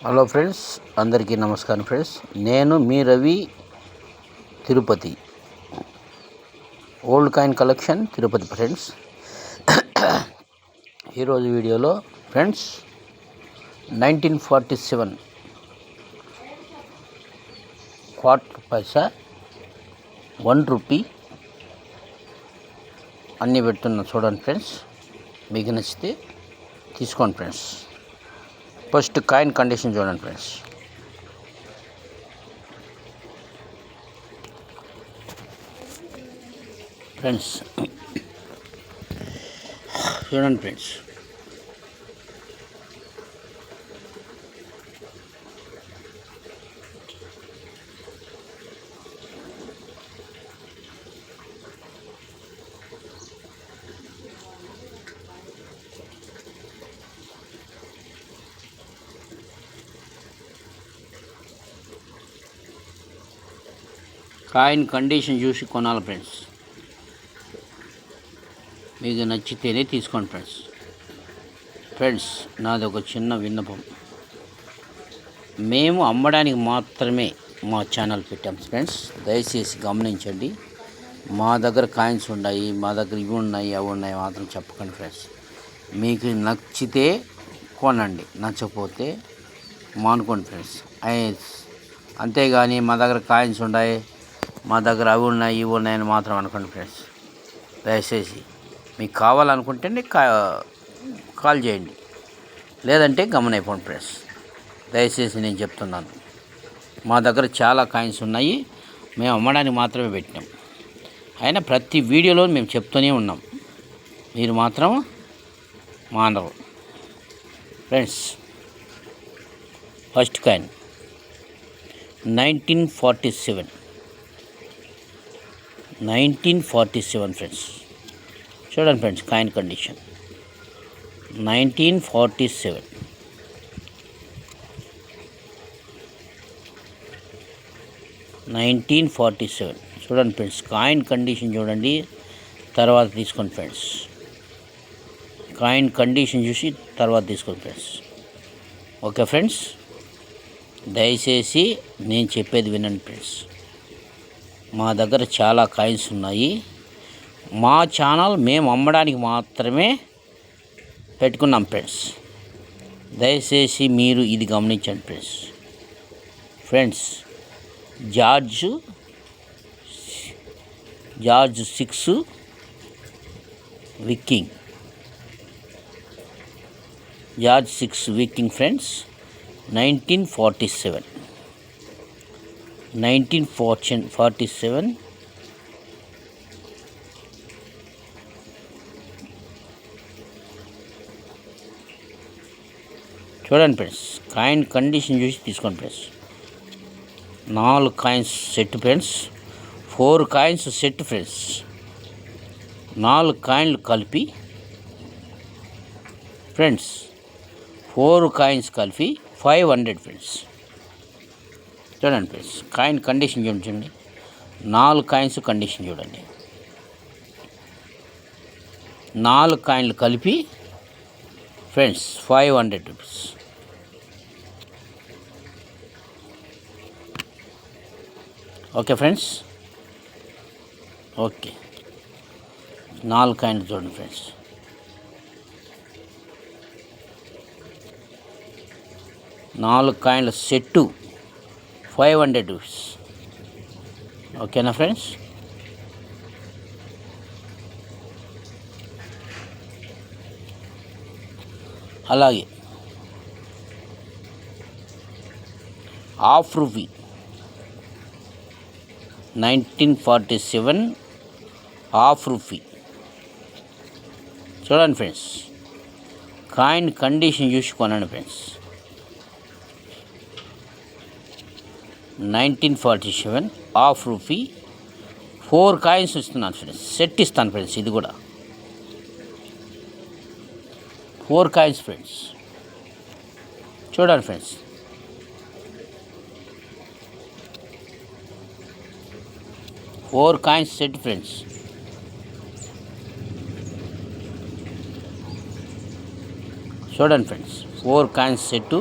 Hello friends, అందరికీ నమస్కారం friends. నేను మీ Ravi, Tirupati old coin collection Tirupati friends. ఈరోజు వీడియోలో ఫ్రెండ్స్ 1947 క్వార్టర్ పైసా, 1 రూపీ అన్నీ పెడుతున్నా చూడండి ఫ్రెండ్స్. మీకు నచ్చితే తీసుకోండి ఫ్రెండ్స్. ఫస్ట్ కాయిన్ కండిషన్ చూడండి ఫ్రెండ్స్. చూడండి ఫ్రెండ్స్, కాయిన్ కండిషన్ చూసి కొనాలి ఫ్రెండ్స్. మీకు నచ్చితేనే తీసుకోండి ఫ్రెండ్స్. ఫ్రెండ్స్, నాది ఒక చిన్న విన్నపం. మేము అమ్మడానికి మాత్రమే మా ఛానల్ పెట్టాం ఫ్రెండ్స్. దయచేసి గమనించండి. మా దగ్గర కాయిన్స్ ఉన్నాయి, మా దగ్గర ఇవి ఉన్నాయి, అవి ఉన్నాయి మాత్రం చెప్పకండి ఫ్రెండ్స్. మీకు నచ్చితే కొనండి, నచ్చకపోతే మానుకోండి ఫ్రెండ్స్. అంతేగాని మా దగ్గర కాయిన్స్ ఉన్నాయి, మా దగ్గర అవి ఉన్నాయి, ఇవి ఉన్నాయని మాత్రం అనుకోండి ఫ్రెండ్స్. దయచేసి మీకు కావాలనుకుంటేనే కాల్ చేయండి, లేదంటే గమనైపోండి ఫ్రెండ్స్. దయచేసి నేను చెప్తున్నాను, మా దగ్గర చాలా కాయిన్స్ ఉన్నాయి, మేము అమ్మడానికి మాత్రమే పెట్టినాం. అయినా ప్రతి వీడియోలో మేము చెప్తూనే ఉన్నాం, మీరు మాత్రం మానరు ఫ్రెండ్స్. First coin 1947 friends. చూడండి ఫ్రెండ్స్, కాయిన్ కండిషన్ 1947. చూడండి ఫ్రెండ్స్, కాయిన్ కండిషన్ చూడండి, తర్వాత తీసుకోండి ఫ్రెండ్స్. కాయిన్ కండిషన్ చూసి తర్వాత తీసుకోండి ఫ్రెండ్స్. ఓకే ఫ్రెండ్స్, దయచేసి నేను చెప్పేది వినండి ఫ్రెండ్స్. మా దగ్గర చాలా కాయిన్స్ ఉన్నాయి. మా ఛానల్ మేము అమ్మడానికి మాత్రమే పెట్టుకున్నాం ఫ్రెండ్స్. దయచేసి మీరు ఇది గమనించండి ఫ్రెండ్స్. ఫ్రెండ్స్, జార్జ్ 6 విక్కింగ్, జార్జ్ 6 విక్కింగ్ ఫ్రెండ్స్. 1947 చూడండి ఫ్రెండ్స్. కాయిన్ కండిషన్ చూసి తీసుకోండి friends. 4 coins set friends, 4 coins set friends. 4 కాయిన్లు కలిపి ఫ్రెండ్స్, 4 కాయిన్స్ కలిపి 500 ఫ్రెండ్స్. చూడండి ఫ్రెండ్స్, కాయిన్ కండిషన్ చూడండి. 4 కాయిన్స్ కండిషన్ చూడండి. 4 కాయిన్లు కలిపి friends 500 rupees. Okay friends, okay. 4 కాయిన్లు చూడండి ఫ్రెండ్స్. 4 కాయిన్ల సెట్టు 500 రూపీస్. ఓకేనా ఫ్రెండ్స్? అలాగే ½ రూపీ 1947 ½ రూపీ. చూడండి ఫ్రెండ్స్, కాయిన్ కండిషన్ చూసి కొనండి ఫ్రెండ్స్. 1947 ½ రూపీ. 4 కాయిన్స్ ఇస్తున్నాను ఫ్రెండ్స్, సెట్ ఇస్తాను ఫ్రెండ్స్. ఇది కూడా 4 కాయిన్స్ ఫ్రెండ్స్. చూడండి ఫ్రెండ్స్, 4 కాయిన్స్ సెట్ ఫ్రెండ్స్. చూడండి ఫ్రెండ్స్, 4 కాయిన్స్ సెట్టు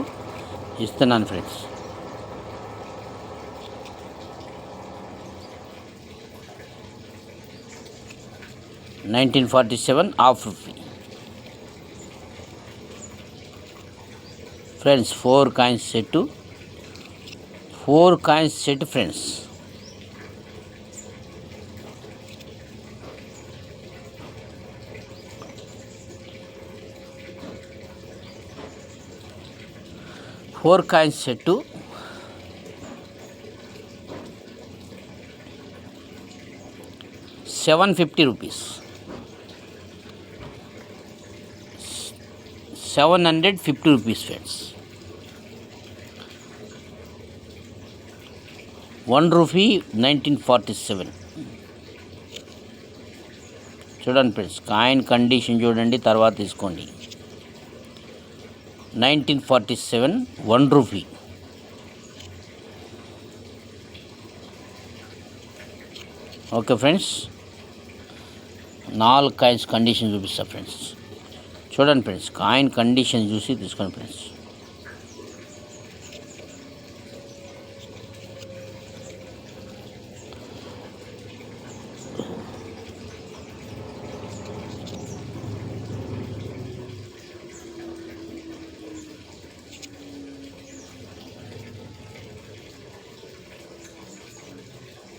ఇస్తున్నాను friends. $1947 half rupee friends. 4 coins set, 4 coins set friends. Four coins set ₹750, 750 rupees friends. ₹1 1947. చూడండి ఫ్రెండ్స్, కాయిన్ కండిషన్ చూడండి, తర్వాత తీసుకోండి. 1947 ₹1. ఓకే ఫ్రెండ్స్, 4 కాయిన్స్ కండిషన్ చూపిస్తా ఫ్రెండ్స్. చూడండి friends, coin condition చూసి తీసుకోండి ఫ్రెండ్స్.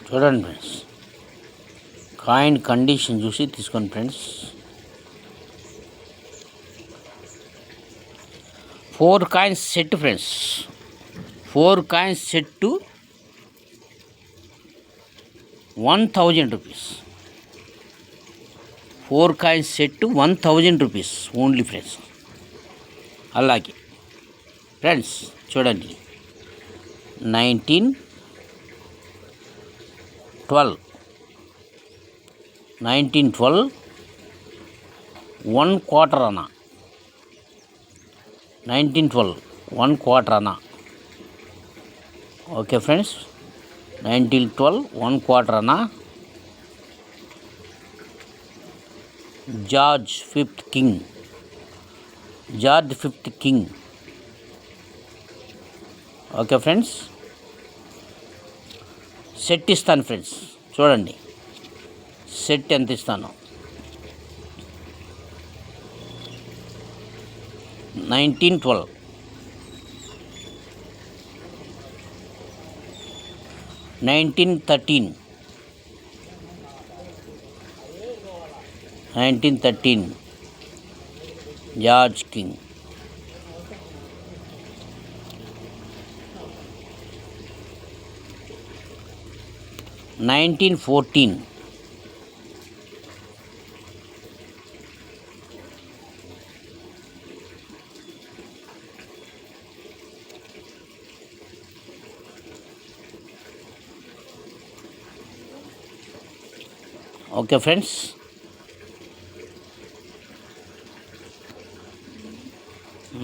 చూడండి ఫ్రెండ్స్, కాయిన్ కండిషన్ చూసి తీసుకోండి friends. 4 coins set friends. 4 coins set ₹1000. 4 coins set ₹1000 only friends. అలాగే ఫ్రెండ్స్ చూడండి, 1912 1 quarter అన్నా. 1912 1 quarter అన్నా. ఓకే ఫ్రెండ్స్, 1912 1 quarter అన్నా. George fifth king. Okay friends, set ఇస్తాను ఫ్రెండ్స్. చూడండి సెట్ ఎంత ఇస్తాను. 1912 1913 George King. 1914 okay friends,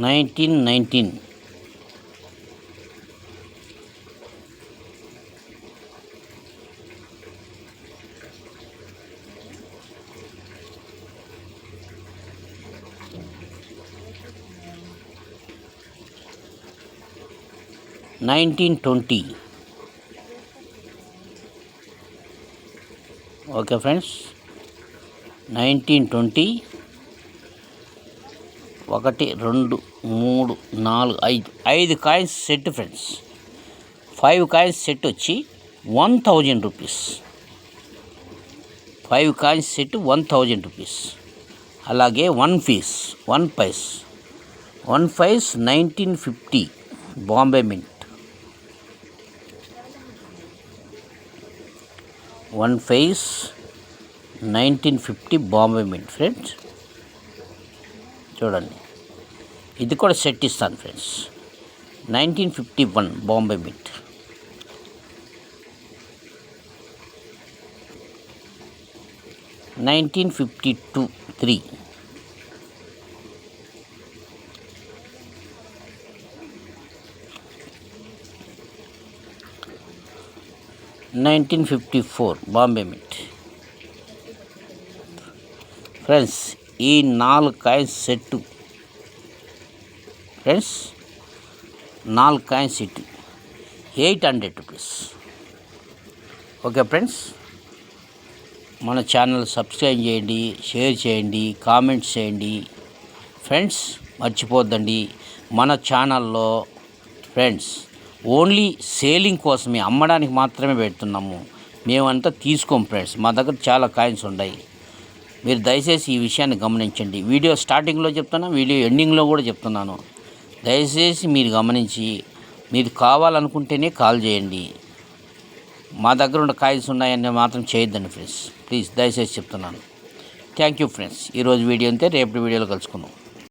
1919 1920 okay friends, 1920 1 2 3 4 5 coins set friends. 5 coins set వచ్చి ₹1000. 5 కాయిన్స్ సెట్ ₹1000. అలాగే 1 paise 1950 Bombay mint. 1 paise 1950 Bombay mint friends. చూడండి, ఇది కూడా సెట్ ఇస్తాను friends. 1951 Bombay mint. 1952 3. 1954 Bombay mint friends. ఈ 4 కాయిన్స్ సెట్టు ఫ్రెండ్స్ 4 కాయిన్స్ ఇటు 800 రూపీస్. ఓకే ఫ్రెండ్స్, మన ఛానల్ సబ్స్క్రైబ్ చేయండి, షేర్ చేయండి, కామెంట్స్ చేయండి ఫ్రెండ్స్. మర్చిపోద్దండి, మన ఛానల్లో ఫ్రెండ్స్ ఓన్లీ సేలింగ్ కోసమే, అమ్మడానికి మాత్రమే పెడుతున్నాము. మేమంతా తీసుకోం ఫ్రెండ్స్. మా దగ్గర చాలా కాయిన్స్ ఉన్నాయి. మీరు దయచేసి ఈ విషయాన్ని గమనించండి. వీడియో స్టార్టింగ్లో చెప్తున్నా, వీడియో ఎండింగ్లో కూడా చెప్తున్నాను. దయచేసి మీరు గమనించి మీరు కావాలనుకుంటేనే కాల్ చేయండి. మా దగ్గర ఉన్న కాయిన్స్ ఉన్నాయని మాత్రం చేయొద్దండి ఫ్రెండ్స్. ప్లీజ్ దయచేసి చెప్తున్నాను. Thank you friends. ఈరోజు వీడియో అంతే, రేపటి వీడియోలో కలుసుకుందాం.